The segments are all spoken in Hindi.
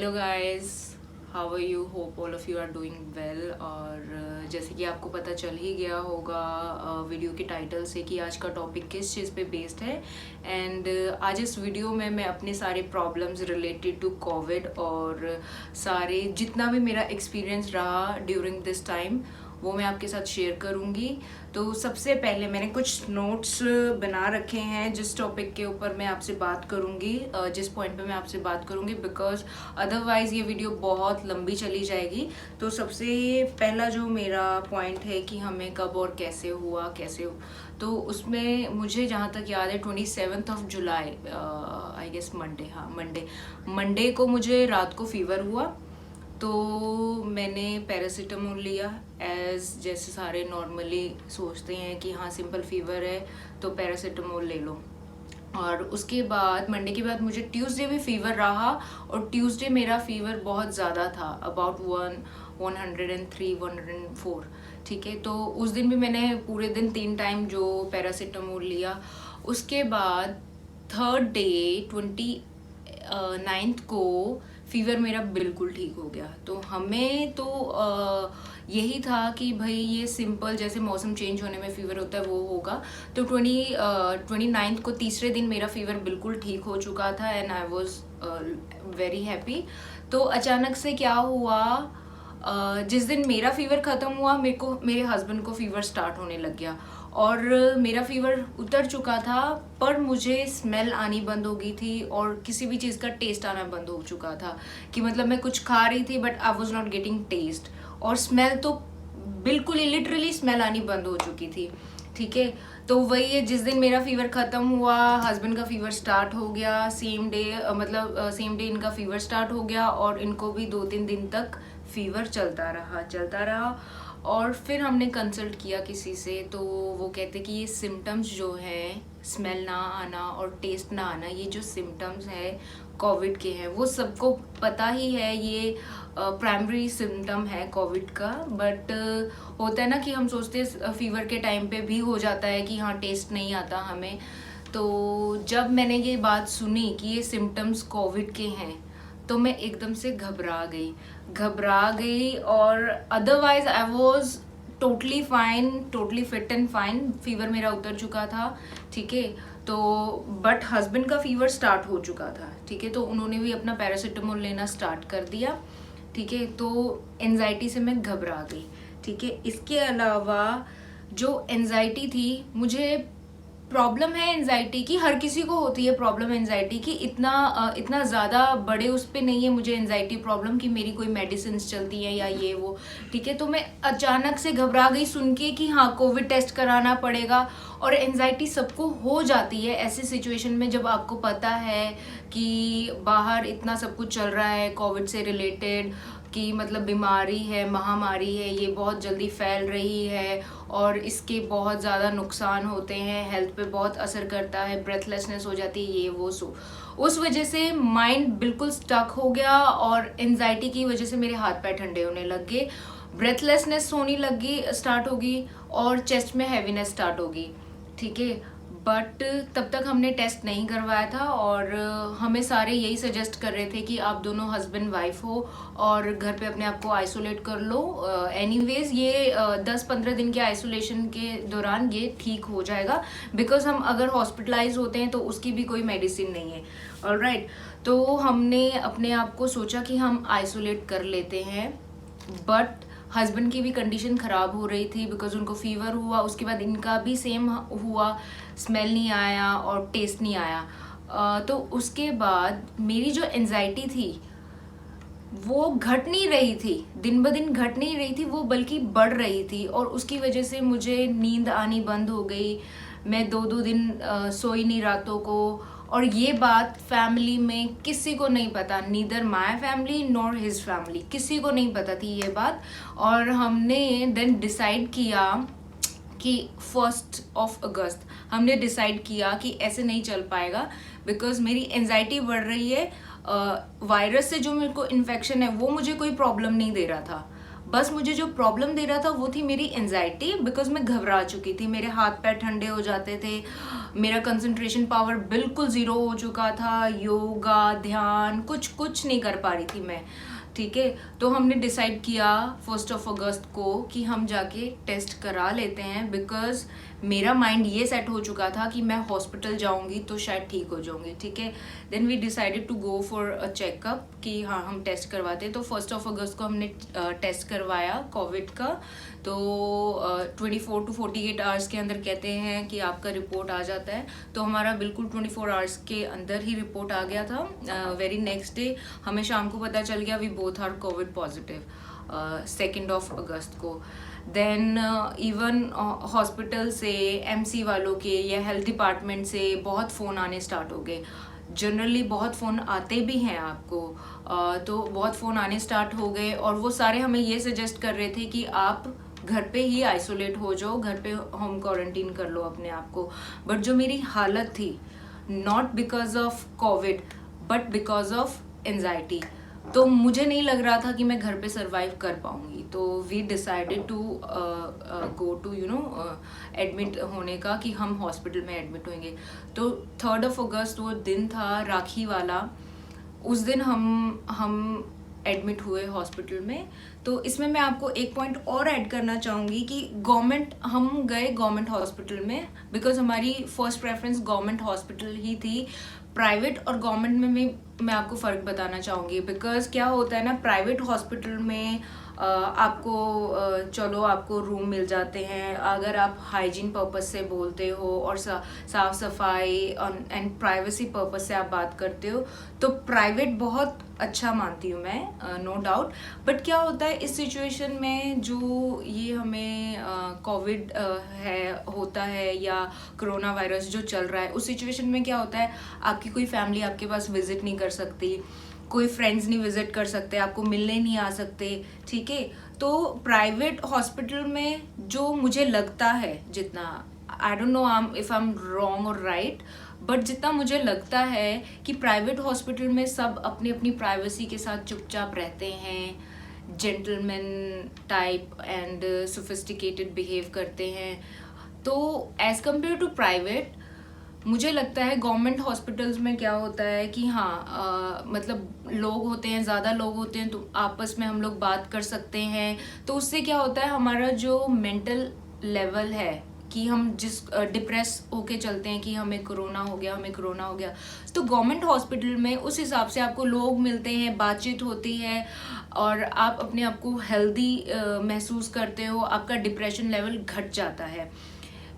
Hello guys, how are you? Hope all of you are doing well. और जैसे कि आपको पता चल ही गया होगा वीडियो के टाइटल से कि आज का टॉपिक किस चीज़ पे बेस्ड है। एंड आज इस वीडियो में मैं अपने सारे प्रॉब्लम्स रिलेटेड टू कोविड और सारे जितना भी मेरा एक्सपीरियंस रहा ड्यूरिंग दिस टाइम वो मैं आपके साथ शेयर करूंगी। तो सबसे पहले मैंने कुछ नोट्स बना रखे हैं जिस टॉपिक के ऊपर मैं आपसे बात करूंगी, जिस पॉइंट पे मैं आपसे बात करूंगी, बिकॉज अदरवाइज ये वीडियो बहुत लंबी चली जाएगी। तो सबसे पहला जो मेरा पॉइंट है कि हमें कब और कैसे हुआ, तो उसमें मुझे जहाँ तक याद है 27 जुलाई, आई गेस मंडे, हाँ मंडे को मुझे रात को फीवर हुआ। तो मैंने पैरासीटामोल लिया जैसे सारे नॉर्मली सोचते हैं कि हाँ सिंपल फीवर है तो पैरासीटामोल ले लो। और उसके बाद मंडे के बाद मुझे ट्यूसडे भी फीवर रहा और ट्यूसडे मेरा फीवर बहुत ज़्यादा था, अबाउट 103 104। ठीक है, तो उस दिन भी मैंने पूरे दिन 3 टाइम जो पैरासीटामोल लिया। उसके बाद थर्ड डे 29 को फीवर मेरा बिल्कुल ठीक हो गया। तो हमें तो यही था कि भाई ये सिंपल जैसे मौसम चेंज होने में फीवर होता है वो होगा। तो 29 को तीसरे दिन मेरा फीवर बिल्कुल ठीक हो चुका था and I was very happy. तो अचानक से क्या हुआ, जिस दिन मेरा फीवर ख़त्म हुआ मेरे हस्बैंड को फीवर स्टार्ट होने लग गया और मेरा फीवर उतर चुका था पर मुझे स्मेल आनी बंद हो गई थी और किसी भी चीज़ का टेस्ट आना बंद हो चुका था कि मतलब मैं कुछ खा रही थी but I was not getting taste, और स्मेल तो बिल्कुल ही लिटरली स्मेल आनी बंद हो चुकी थी। ठीक है, तो वही है, जिस दिन मेरा फीवर ख़त्म हुआ हस्बैंड का फीवर स्टार्ट हो गया सेम डे, मतलब सेम डे इनका फीवर स्टार्ट हो गया और इनको भी 2-3 दिन तक फीवर चलता रहा। और फिर हमने कंसल्ट किया किसी से, तो वो कहते कि ये सिम्टम्स जो हैं, स्मेल ना आना और टेस्ट ना आना, ये जो सिम्टम्स हैं कोविड के हैं, वो सबको पता ही है, ये प्राइमरी सिम्टम है कोविड का। बट होता है ना कि हम सोचते हैं फीवर के टाइम पे भी हो जाता है कि हाँ टेस्ट नहीं आता हमें। तो जब मैंने ये बात सुनी कि ये सिम्टम्स कोविड के हैं तो मैं एकदम से घबरा गई और otherwise I was totally fine, totally fit and fine. Fever मेरा उतर चुका था। ठीक है, तो बट हस्बैंड का फीवर स्टार्ट हो चुका था। ठीक है, तो उन्होंने भी अपना पैरासीटामोल लेना स्टार्ट कर दिया। ठीक है, तो एंजाइटी से मैं घबरा गई। ठीक है, इसके अलावा जो एंजाइटी थी, मुझे प्रॉब्लम है एंजाइटी की, हर किसी को होती है प्रॉब्लम एंजाइटी की, इतना ज़्यादा बड़े उस पर नहीं है मुझे एंजाइटी प्रॉब्लम कि मेरी कोई मेडिसिन चलती है या ये वो। ठीक है, तो मैं अचानक से घबरा गई सुन के कि हाँ कोविड टेस्ट कराना पड़ेगा। और एंजाइटी सबको हो जाती है ऐसी सिचुएशन में जब आपको पता है कि बाहर इतना सब कुछ चल रहा है कोविड से रिलेटेड, कि मतलब बीमारी है, महामारी है, ये बहुत जल्दी फैल रही है और इसके बहुत ज़्यादा नुकसान होते हैं, हेल्थ पे बहुत असर करता है, ब्रेथलेसनेस हो जाती है, ये वो सो उस वजह से माइंड बिल्कुल स्टक हो गया और एंजाइटी की वजह से मेरे हाथ पैर ठंडे होने लग गए, ब्रेथलेसनेस होने लगी, स्टार्ट होगी और चेस्ट में हैवीनेस स्टार्ट होगी। ठीक है, बट तब तक हमने टेस्ट नहीं करवाया था और हमें सारे यही सजेस्ट कर रहे थे कि आप दोनों हस्बैंड वाइफ हो और घर पे अपने आप को आइसोलेट कर लो। एनीवेज ये 10-15 दिन के आइसोलेशन के दौरान ये ठीक हो जाएगा, बिकॉज हम अगर हॉस्पिटलाइज होते हैं तो उसकी भी कोई मेडिसिन नहीं है। ऑलराइट, तो हमने अपने आप को सोचा कि हम आइसोलेट कर लेते हैं, बट हस्बैंड की भी कंडीशन ख़राब हो रही थी बिकॉज उनको फीवर हुआ, उसके बाद इनका भी सेम हुआ, स्मेल नहीं आया और टेस्ट नहीं आया। तो उसके बाद मेरी जो एंजाइटी थी वो घट नहीं रही थी, दिन ब दिन घट नहीं रही थी, वो बल्कि बढ़ रही थी और उसकी वजह से मुझे नींद आनी बंद हो गई। मैं 2-2 दिन सोई नहीं रातों को, और ये बात फैमिली में किसी को नहीं पता, neither my family nor his family, किसी को नहीं पता थी ये बात। और हमने देन डिसाइड किया कि 1 अगस्त हमने डिसाइड किया कि ऐसे नहीं चल पाएगा बिकॉज मेरी एंजाइटी बढ़ रही है। वायरस से जो मेरे को इन्फेक्शन है वो मुझे कोई प्रॉब्लम नहीं दे रहा था, बस मुझे जो प्रॉब्लम दे रहा था वो थी मेरी एंजाइटी, बिकॉज मैं घबरा चुकी थी, मेरे हाथ पैर ठंडे हो जाते थे, मेरा कंसंट्रेशन पावर बिल्कुल ज़ीरो हो चुका था, योगा ध्यान कुछ नहीं कर पा रही थी मैं। ठीक है, तो हमने डिसाइड किया 1 अगस्त को कि हम जाके टेस्ट करा लेते हैं, बिकॉज मेरा माइंड ये सेट हो चुका था कि मैं हॉस्पिटल जाऊंगी तो शायद ठीक हो जाऊंगी। ठीक है, then we decided to go for a checkup कि हाँ हम टेस्ट करवाते हैं। तो 1 अगस्त को हमने टेस्ट करवाया कोविड का। तो 24 to 48 आवर्स के अंदर कहते हैं कि आपका रिपोर्ट आ जाता है। तो हमारा बिल्कुल 24 आवर्स के अंदर ही रिपोर्ट आ गया था। वेरी नेक्स्ट डे हमें शाम को पता चल गया we both are covid positive 2 अगस्त को। देन इवन हॉस्पिटल से, एमसी वालों के या हेल्थ डिपार्टमेंट से बहुत फ़ोन आने स्टार्ट हो गए। जनरली बहुत फ़ोन आते भी हैं आपको, तो बहुत फ़ोन आने स्टार्ट हो गए और वो सारे हमें ये सजेस्ट कर रहे थे कि आप घर पे ही आइसोलेट हो जाओ, घर पे होम क्वारंटीन कर लो अपने आप को। बट जो मेरी हालत थी, not because of Covid but because of anxiety, तो मुझे नहीं लग रहा था कि मैं घर पे सरवाइव कर पाऊंगी। तो we decided to go to admit होने का, कि हम हॉस्पिटल में एडमिट होंगे। तो 3 अगस्त वो दिन था राखी वाला, उस दिन हम एडमिट हुए हॉस्पिटल में। तो इसमें मैं आपको एक पॉइंट और ऐड करना चाहूँगी कि हम गए गवर्नमेंट हॉस्पिटल में, बिकॉज हमारी फर्स्ट प्रेफरेंस गवर्नमेंट हॉस्पिटल ही थी। प्राइवेट और गवर्नमेंट में मैं आपको फ़र्क बताना चाहूँगी, बिकॉज क्या होता है ना, प्राइवेट हॉस्पिटल में चलो आपको रूम मिल जाते हैं, अगर आप हाइजीन पर्पस से बोलते हो और साफ सफाई एंड प्राइवेसी पर्पस से आप बात करते हो, तो प्राइवेट बहुत अच्छा मानती हूँ मैं, नो डाउट। बट क्या होता है इस सिचुएशन में, जो ये हमें कोविड होता है या कोरोना वायरस जो चल रहा है, उस सिचुएशन में क्या होता है, आपकी कोई फैमिली आपके पास विजिट नहीं कर सकती, कोई फ्रेंड्स नहीं विजिट कर सकते, आपको मिलने नहीं आ सकते। ठीक है, तो प्राइवेट हॉस्पिटल में जो मुझे लगता है, जितना, I don't know if I am wrong और राइट, बट जितना मुझे लगता है कि प्राइवेट हॉस्पिटल में सब अपनी अपनी प्राइवेसी के साथ चुपचाप रहते हैं, gentleman type and sophisticated behave करते हैं। तो एज कम्पेयर टू प्राइवेट, मुझे लगता है गवर्नमेंट हॉस्पिटल्स में क्या होता है कि हाँ मतलब लोग होते हैं, ज़्यादा लोग होते हैं, तो आपस में हम लोग बात कर सकते हैं। तो उससे क्या होता है, हमारा जो मेंटल लेवल है कि हम जिस डिप्रेस होके चलते हैं कि हमें कोरोना हो गया, तो गवर्नमेंट हॉस्पिटल में उस हिसाब से आपको लोग मिलते हैं, बातचीत होती है और आप अपने आप को हेल्दी महसूस करते हो, आपका डिप्रेशन लेवल घट जाता है।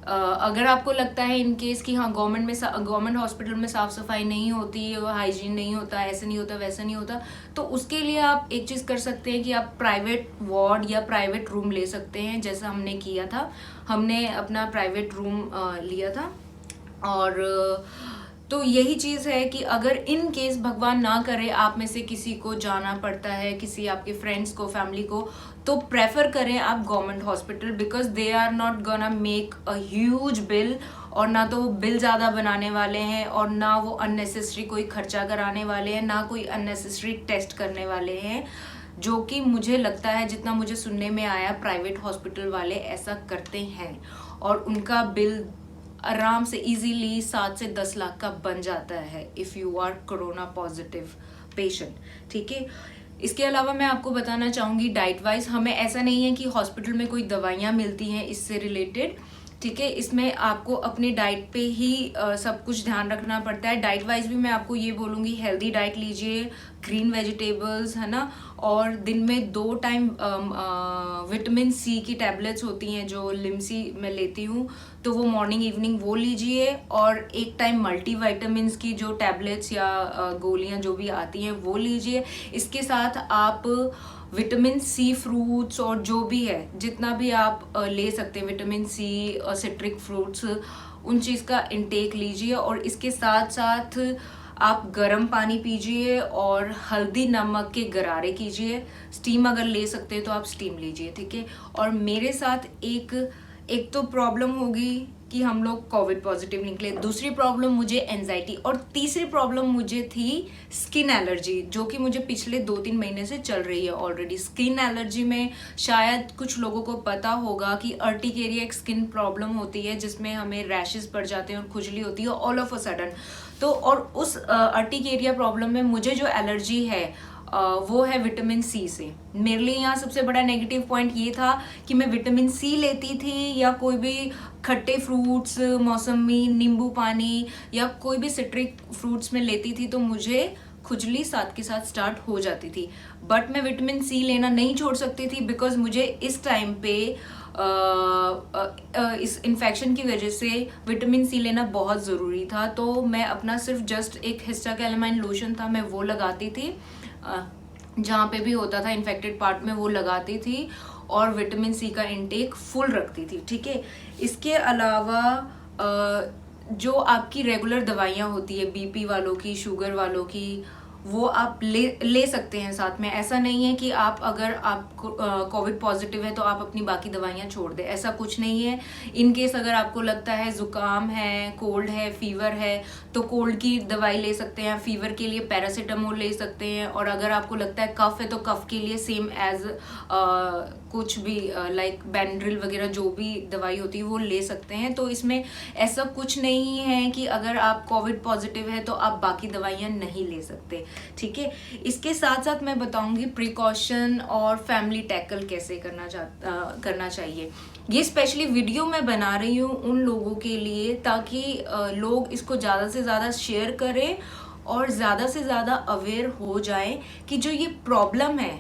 अगर आपको लगता है इन केस कि हाँ गवर्नमेंट हॉस्पिटल में साफ सफाई नहीं होती, हाइजीन नहीं होता, ऐसे नहीं होता, वैसा नहीं होता, तो उसके लिए आप एक चीज़ कर सकते हैं कि आप प्राइवेट वार्ड या प्राइवेट रूम ले सकते हैं, जैसा हमने किया था। हमने अपना प्राइवेट रूम लिया था। और तो यही चीज़ है कि अगर इन केस भगवान ना करे आप में से किसी को जाना पड़ता है, किसी आपके फ्रेंड्स को, फैमिली को, तो प्रेफर करें आप government hospital, because they are not gonna make a huge bill, और ना तो वो बिल ज़्यादा बनाने वाले हैं और ना वो अननेसेसरी कोई खर्चा कराने वाले हैं, ना कोई अननेसेसरी टेस्ट करने वाले हैं, जो कि मुझे लगता है, जितना मुझे सुनने में आया, प्राइवेट हॉस्पिटल वाले ऐसा करते हैं और उनका बिल आराम से इजीली 7 से 10 लाख का बन जाता है if you are corona positive patient. ठीक है, इसके अलावा मैं आपको बताना चाहूँगी डाइट वाइज, हमें ऐसा नहीं है कि हॉस्पिटल में कोई दवाइयाँ मिलती हैं इससे रिलेटेड। ठीक है, इसमें आपको अपनी डाइट पे ही सब कुछ ध्यान रखना पड़ता है। डाइट वाइज भी मैं आपको ये बोलूँगी, हेल्दी डाइट लीजिए, ग्रीन वेजिटेबल्स, है ना, और दिन में 2 टाइम विटामिन सी की टैबलेट्स होती हैं जो लिम्सी मैं लेती हूँ, तो वो मॉर्निंग इवनिंग वो लीजिए, और 1 टाइम मल्टी विटामिन्स की जो टैबलेट्स या गोलियाँ जो भी आती हैं वो लीजिए। इसके साथ आप विटामिन सी फ्रूट्स और जो भी है, जितना भी आप ले सकते हैं विटामिन सी, सिट्रिक फ्रूट्स, उन चीज़ का इंटेक लीजिए। और इसके साथ साथ आप गर्म पानी पीजिए और हल्दी नमक के गरारे कीजिए। स्टीम अगर ले सकते हैं तो आप स्टीम लीजिए। ठीक है, और मेरे साथ एक तो प्रॉब्लम होगी कि हम लोग कोविड पॉजिटिव निकले। दूसरी प्रॉब्लम मुझे एंजाइटी, और तीसरी प्रॉब्लम मुझे थी स्किन एलर्जी, जो कि मुझे पिछले 2-3 महीने से चल रही है ऑलरेडी। स्किन एलर्जी में शायद कुछ लोगों को पता होगा कि अर्टिकेरिया एक स्किन प्रॉब्लम होती है जिसमें हमें रैशेस पड़ जाते हैं और खुजली होती है ऑल ऑफ अ सडन। तो और उस अर्टिकेरिया प्रॉब्लम में मुझे जो एलर्जी है वो है विटामिन सी से। मेरे लिए यहाँ सबसे बड़ा नेगेटिव पॉइंट ये था कि मैं विटामिन सी लेती थी या कोई भी खट्टे फ्रूट्स, मौसमी, नींबू पानी या कोई भी सिट्रिक फ्रूट्स में लेती थी तो मुझे खुजली साथ के साथ स्टार्ट हो जाती थी। बट मैं विटामिन सी लेना नहीं छोड़ सकती थी बिकॉज मुझे इस टाइम पे इस इन्फेक्शन की वजह से विटामिन सी लेना बहुत ज़रूरी था। तो मैं अपना सिर्फ जस्ट एक हिस्टाकैलामाइन लोशन था, मैं वो लगाती थी, जहाँ पे भी होता था इन्फेक्टेड पार्ट में वो लगाती थी, और विटामिन सी का इनटेक फुल रखती थी। ठीक है, इसके अलावा जो आपकी रेगुलर दवाइयाँ होती है बीपी वालों की, शुगर वालों की, वो आप ले सकते हैं साथ में। ऐसा नहीं है कि आप अगर आप कोविड पॉजिटिव है तो आप अपनी बाकी दवाइयाँ छोड़ दें, ऐसा कुछ नहीं है। इन केस अगर आपको लगता है ज़ुकाम है, कोल्ड है, फीवर है, तो कोल्ड की दवाई ले सकते हैं, फीवर के लिए पैरासीटामोल ले सकते हैं, और अगर आपको लगता है कफ है तो कफ के लिए सेम एज कुछ भी लाइक बेंड्रिल वगैरह जो भी दवाई होती है वो ले सकते हैं। तो इसमें ऐसा कुछ नहीं है कि अगर आप कोविड पॉजिटिव है तो आप बाकी दवाइयाँ नहीं ले सकते। ठीक है, इसके साथ साथ मैं बताऊंगी प्रिकॉशन और फैमिली टैकल कैसे करना चाहिए। ये स्पेशली वीडियो मैं बना रही हूँ उन लोगों के लिए ताकि लोग इसको ज़्यादा से ज़्यादा शेयर करें और ज़्यादा से ज़्यादा अवेयर हो जाएं कि जो ये प्रॉब्लम है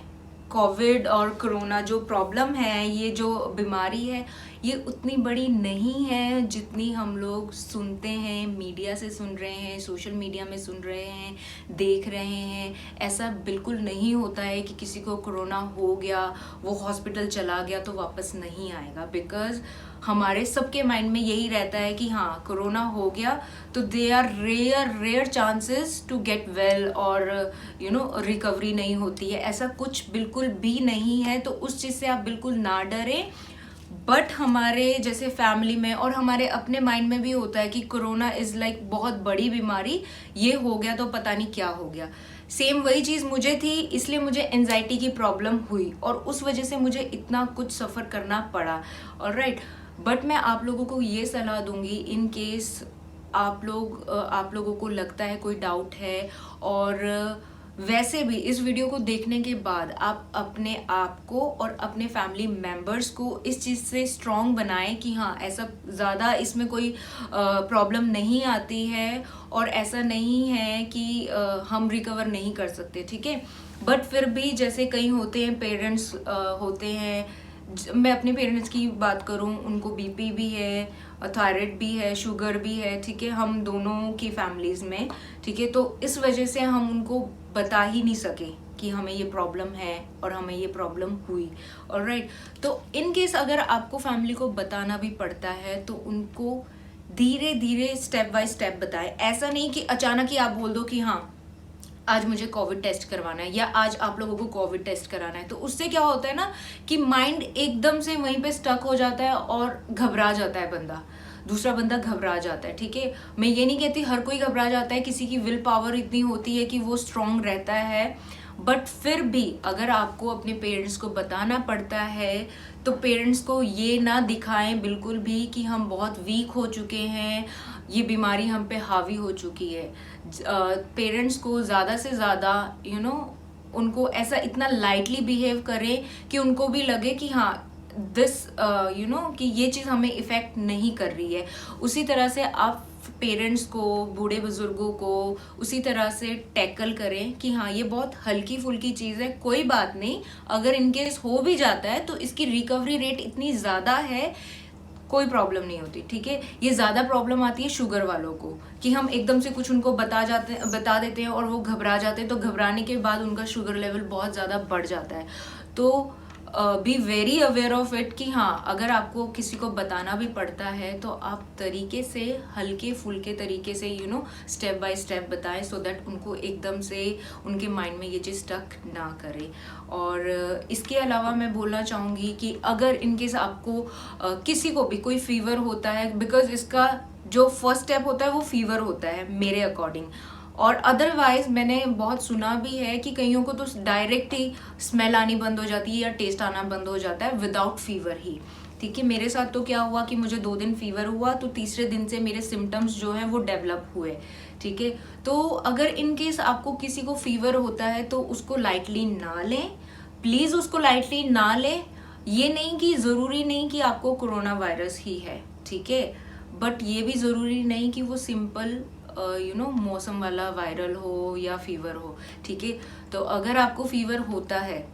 कोविड और कोरोना, जो प्रॉब्लम है, ये जो बीमारी है, ये उतनी बड़ी नहीं है जितनी हम लोग सुनते हैं, मीडिया से सुन रहे हैं, सोशल मीडिया में सुन रहे हैं, देख रहे हैं। ऐसा बिल्कुल नहीं होता है कि किसी को कोरोना हो गया, वो हॉस्पिटल चला गया तो वापस नहीं आएगा। बिकॉज हमारे सबके माइंड में यही रहता है कि हाँ कोरोना हो गया तो they are rare chances to get well और रिकवरी नहीं होती है। ऐसा कुछ बिल्कुल भी नहीं है, तो उस चीज़ से आप बिल्कुल ना डरें। बट हमारे जैसे फैमिली में और हमारे अपने माइंड में भी होता है कि कोरोना इज़ लाइक बहुत बड़ी बीमारी, ये हो गया तो पता नहीं क्या हो गया। सेम वही चीज़ मुझे थी, इसलिए मुझे एंजाइटी की प्रॉब्लम हुई और उस वजह से मुझे इतना कुछ सफ़र करना पड़ा। ऑलराइट, बट मैं आप लोगों को ये सलाह दूंगी इन केस आप लोगों को लगता है कोई डाउट है, और वैसे भी इस वीडियो को देखने के बाद आप अपने आप को और अपने फैमिली मेम्बर्स को इस चीज़ से स्ट्रॉन्ग बनाएं कि हाँ ऐसा ज़्यादा इसमें कोई प्रॉब्लम नहीं आती है और ऐसा नहीं है कि हम रिकवर नहीं कर सकते। ठीक है, बट फिर भी जैसे कई होते हैं पेरेंट्स होते हैं, मैं अपने पेरेंट्स की बात करूं, उनको बीपी भी है, थायराइड भी है, शुगर भी है। ठीक है, हम दोनों की फैमिलीज़ में। ठीक है, तो इस वजह से हम उनको बता ही नहीं सके कि हमें ये प्रॉब्लम है और हमें ये प्रॉब्लम हुई। ऑलराइट, तो इन केस अगर आपको फैमिली को बताना भी पड़ता है तो उनको धीरे धीरे स्टेप बाय स्टेप बताएं। ऐसा नहीं कि अचानक ही आप बोल दो कि हाँ आज मुझे कोविड टेस्ट करवाना है या आज आप लोगों को कोविड टेस्ट कराना है। तो उससे क्या होता है ना कि माइंड एकदम से वहीं पे स्टक हो जाता है और घबरा जाता है बंदा, दूसरा बंदा घबरा जाता है। ठीक है, मैं ये नहीं कहती हर कोई घबरा जाता है, किसी की विल पावर इतनी होती है कि वो स्ट्रांग रहता है, बट फिर भी अगर आपको अपने पेरेंट्स को बताना पड़ता है तो पेरेंट्स को ये ना दिखाएं बिल्कुल भी कि हम बहुत वीक हो चुके हैं, ये बीमारी हम पे हावी हो चुकी है। पेरेंट्स को ज़्यादा से ज़्यादा उनको ऐसा इतना लाइटली बिहेव करें कि उनको भी लगे कि हाँ दिस कि ये चीज़ हमें इफ़ेक्ट नहीं कर रही है। उसी तरह से आप पेरेंट्स को, बूढ़े बुजुर्गों को उसी तरह से टैकल करें कि हाँ ये बहुत हल्की फुल्की चीज़ है, कोई बात नहीं, अगर इनकेस हो भी जाता है तो इसकी रिकवरी रेट इतनी ज़्यादा है, कोई प्रॉब्लम नहीं होती। ठीक है, ये ज़्यादा प्रॉब्लम आती है शुगर वालों को कि हम एकदम से कुछ उनको बता देते हैं और वो घबरा जाते हैं, तो घबराने के बाद उनका शुगर लेवल बहुत ज़्यादा बढ़ जाता है। तो be very aware of it कि हाँ, अगर आपको किसी को बताना भी पड़ता है तो आप तरीके से, हल्के फुल्के तरीके से स्टेप बाय स्टेप बताएं, सो दैट उनको एकदम से उनके माइंड में ये चीज़ स्टक ना करे। और इसके अलावा मैं बोलना चाहूँगी कि अगर इनकेस आपको किसी को भी कोई फीवर होता है, बिकॉज इसका जो फर्स्ट स्टेप होता है वो फीवर होता है मेरे अकॉर्डिंग, और अदरवाइज मैंने बहुत सुना भी है कि कईयों को तो डायरेक्ट ही स्मेल आनी बंद हो जाती है या टेस्ट आना बंद हो जाता है विदाउट फीवर ही। ठीक है, मेरे साथ तो क्या हुआ कि मुझे 2 दिन फीवर हुआ, तो तीसरे दिन से मेरे सिम्टम्स जो हैं वो डेवलप हुए। ठीक है, तो अगर इन केस आपको किसी को फीवर होता है तो उसको लाइटली ना लें, प्लीज़ उसको लाइटली ना लें। ये नहीं कि ज़रूरी नहीं कि आपको कोरोना वायरस ही है, ठीक है, बट ये भी ज़रूरी नहीं कि वो सिंपल मौसम वाला वायरल हो या फीवर हो। ठीक है, तो अगर आपको फीवर होता है,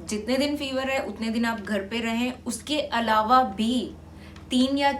जितने दिन फीवर है उतने दिन आप घर पे रहें। उसके अलावा भी 3 या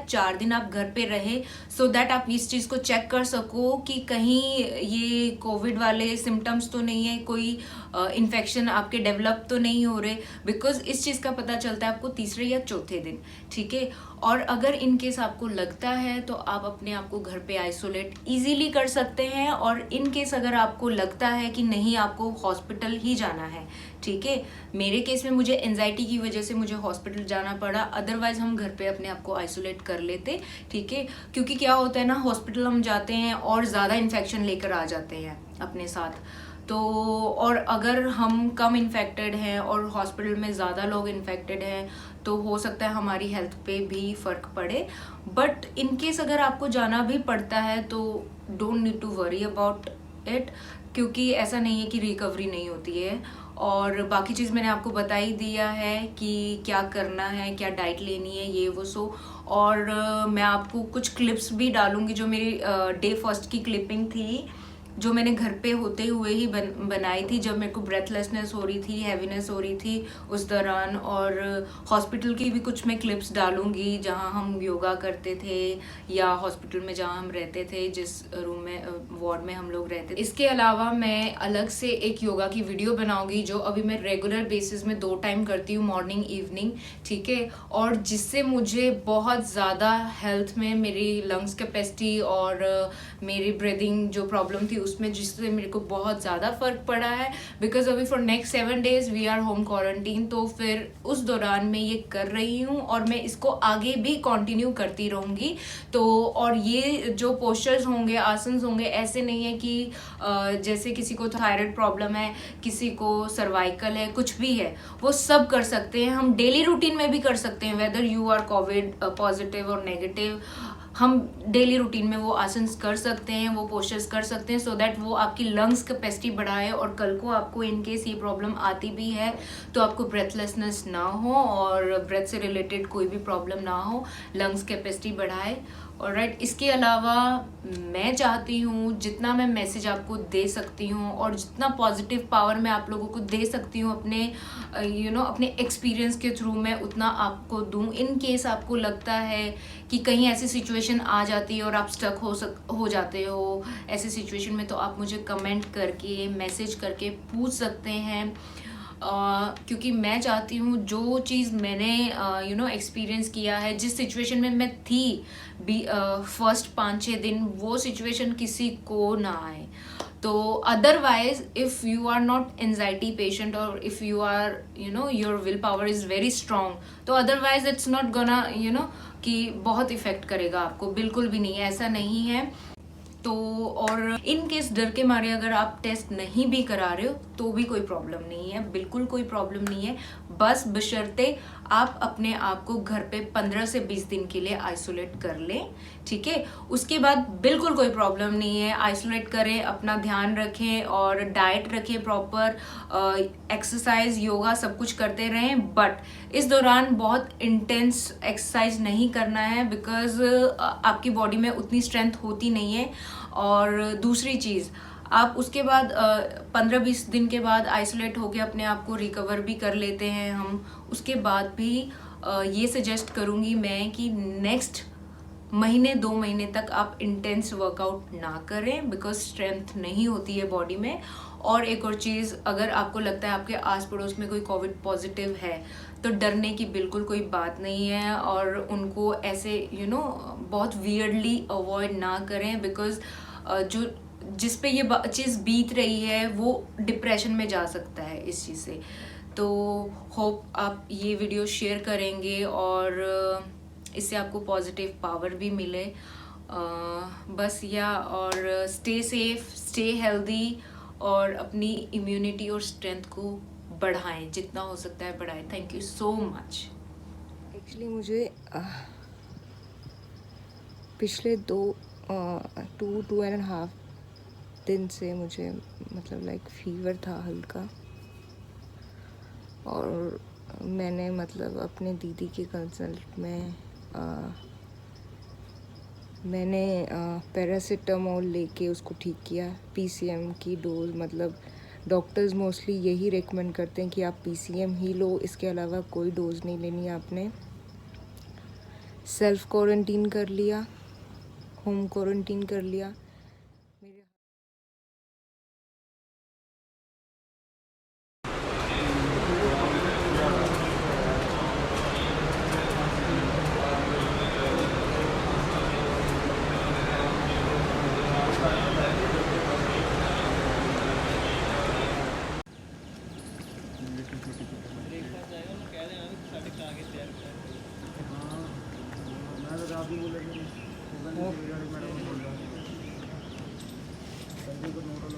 4 दिन आप घर पे रहे, सो दैट आप इस चीज़ को चेक कर सको कि कहीं ये कोविड वाले सिम्टम्स तो नहीं है, कोई इन्फेक्शन आपके डेवलप तो नहीं हो रहे, बिकॉज इस चीज़ का पता चलता है आपको तीसरे या चौथे दिन। ठीक है, और अगर इन केस आपको लगता है तो आप अपने आप को घर पे आइसोलेट इजीली कर सकते हैं, और इन केस अगर आपको लगता है कि नहीं आपको हॉस्पिटल ही जाना है, ठीक है, मेरे केस में मुझे एंजाइटी की वजह से मुझे हॉस्पिटल जाना पड़ा, अदरवाइज हम घर पे अपने आप को आइसोलेट कर लेते। ठीक है, क्योंकि क्या होता है ना, हॉस्पिटल हम जाते हैं और ज़्यादा इन्फेक्शन लेकर आ जाते हैं अपने साथ, तो और अगर हम कम इन्फेक्टेड हैं और हॉस्पिटल में ज़्यादा लोग इन्फेक्टेड हैं तो हो सकता है हमारी हेल्थ पे भी फ़र्क पड़े। बट इन केस अगर आपको जाना भी पड़ता है तो don't need to worry about it, क्योंकि ऐसा नहीं है कि रिकवरी नहीं होती है। और बाकी चीज़ मैंने आपको बता ही दिया है कि क्या करना है, क्या डाइट लेनी है, ये वो सो। और मैं आपको कुछ क्लिप्स भी डालूंगी जो मेरी डे फर्स्ट की क्लिपिंग थी, जो मैंने घर पे होते हुए ही बनाई थी, जब मेरे को ब्रेथलेसनेस हो रही थी, हैवीनेस हो रही थी उस दौरान। और हॉस्पिटल की भी कुछ मैं क्लिप्स डालूंगी जहां हम योगा करते थे, या हॉस्पिटल में जहां हम रहते थे, जिस रूम में वार्ड में हम लोग रहते थे। इसके अलावा मैं अलग से एक योगा की वीडियो बनाऊंगी जो अभी मैं रेगुलर बेसिस में 2 टाइम करती हूँ, मॉर्निंग इवनिंग। ठीक है, और जिससे मुझे बहुत ज़्यादा हेल्थ में मेरी लंग्स कैपेसिटी और मेरी ब्रीदिंग जो प्रॉब्लम थी उसमें, जिससे मेरे को बहुत ज़्यादा फ़र्क पड़ा है। बिकॉज अभी for next 7 days we are home quarantine, तो फिर उस दौरान मैं ये कर रही हूँ और मैं इसको आगे भी कंटिन्यू करती रहूँगी। तो और ये जो पोस्चर्स होंगे, आसन होंगे, ऐसे नहीं है कि जैसे किसी को थायराइड प्रॉब्लम है, किसी को सर्वाइकल है, कुछ भी है, वो सब कर सकते हैं। हम डेली रूटीन में भी कर सकते हैं, whether you are covid positive और नेगेटिव, हम डेली रूटीन में वो आसन कर सकते हैं, वो पोस्चर्स कर सकते हैं, सो दैट वो आपकी लंग्स कैपेसिटी बढ़ाए, और कल को आपको इन केस ये प्रॉब्लम आती भी है तो आपको ब्रेथलेसनेस ना हो और ब्रेथ से रिलेटेड कोई भी प्रॉब्लम ना हो, लंग्स कैपेसिटी बढ़ाए। ऑलराइट, इसके अलावा मैं चाहती हूँ जितना मैं मैसेज आपको दे सकती हूँ और जितना पॉजिटिव पावर मैं आप लोगों को दे सकती हूँ अपने अपने एक्सपीरियंस के थ्रू, मैं उतना आपको दूँ। इन केस आपको लगता है कि कहीं ऐसी सिचुएशन आ जाती है और आप स्टक हो जाते हो ऐसी सिचुएशन में, तो आप मुझे कमेंट करके, मैसेज करके पूछ सकते हैं। क्योंकि मैं चाहती हूँ जो चीज़ मैंने एक्सपीरियंस किया है, जिस सिचुएशन में मैं थी फर्स्ट 5-6 दिन, वो सिचुएशन किसी को ना आए। तो otherwise if you are not anxiety patient और if you are your will power is very strong, तो अदरवाइज इट्स नॉट गोना कि बहुत इफेक्ट करेगा आपको, बिल्कुल भी नहीं, ऐसा नहीं है। तो और इन केस डर के मारे अगर आप टेस्ट नहीं भी करा रहे हो तो भी कोई प्रॉब्लम नहीं है, बिल्कुल कोई प्रॉब्लम नहीं है, बस बशर्ते आप अपने आप को घर पे 15 से 20 दिन के लिए आइसोलेट कर लें। ठीक है, उसके बाद बिल्कुल कोई प्रॉब्लम नहीं है, आइसोलेट करें, अपना ध्यान रखें और डाइट रखें प्रॉपर, एक्सरसाइज, योगा सब कुछ करते रहें। बट इस दौरान बहुत इंटेंस एक्सरसाइज नहीं करना है, बिकॉज आपकी बॉडी में उतनी स्ट्रेंथ होती नहीं है। और दूसरी चीज़, आप उसके बाद 15-20 दिन के बाद आइसोलेट होके अपने आप को रिकवर भी कर लेते हैं हम, उसके बाद भी ये सजेस्ट करूँगी मैं कि नेक्स्ट 1-2 महीने तक आप इंटेंस वर्कआउट ना करें, बिकॉज स्ट्रेंथ नहीं होती है बॉडी में। और एक और चीज़, अगर आपको लगता है आपके आस पड़ोस में कोई कोविड पॉजिटिव है तो डरने की बिल्कुल कोई बात नहीं है, और उनको ऐसे बहुत वियर्डली अवॉइड ना करें, बिकॉज जो जिस पे ये चीज़ बीत रही है वो डिप्रेशन में जा सकता है इस चीज़ से। तो होप आप ये वीडियो शेयर करेंगे और इससे आपको पॉजिटिव पावर भी मिले। बस और स्टे सेफ, स्टे हेल्दी, और अपनी इम्यूनिटी और स्ट्रेंथ को बढ़ाएं, जितना हो सकता है बढ़ाएं। Thank you so much. Actually मुझे पिछले 2.5 दिन से मुझे मतलब लाइक फीवर था हल्का, और मैंने मतलब अपने दीदी के कंसल्ट में मैंने पैरासीटामोल लेके उसको ठीक किया। पीसीएम की डोज, मतलब डॉक्टर्स मोस्टली यही रेकमेंड करते हैं कि आप पीसीएम ही लो, इसके अलावा कोई डोज नहीं लेनी है आपने। सेल्फ क्वारंटीन कर लिया, होम क्वारंटीन कर लिया।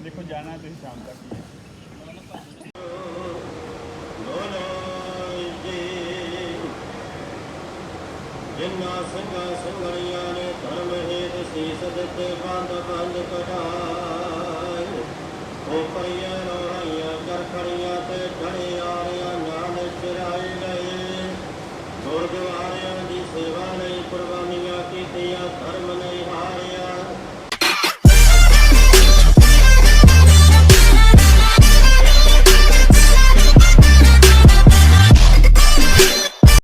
देखो जाना है तो ही शाम तक ही है। जिन्ना संगा संगड़िया ने धर्म हेत शीस दिते बांध बांध कटाए, ओ परिया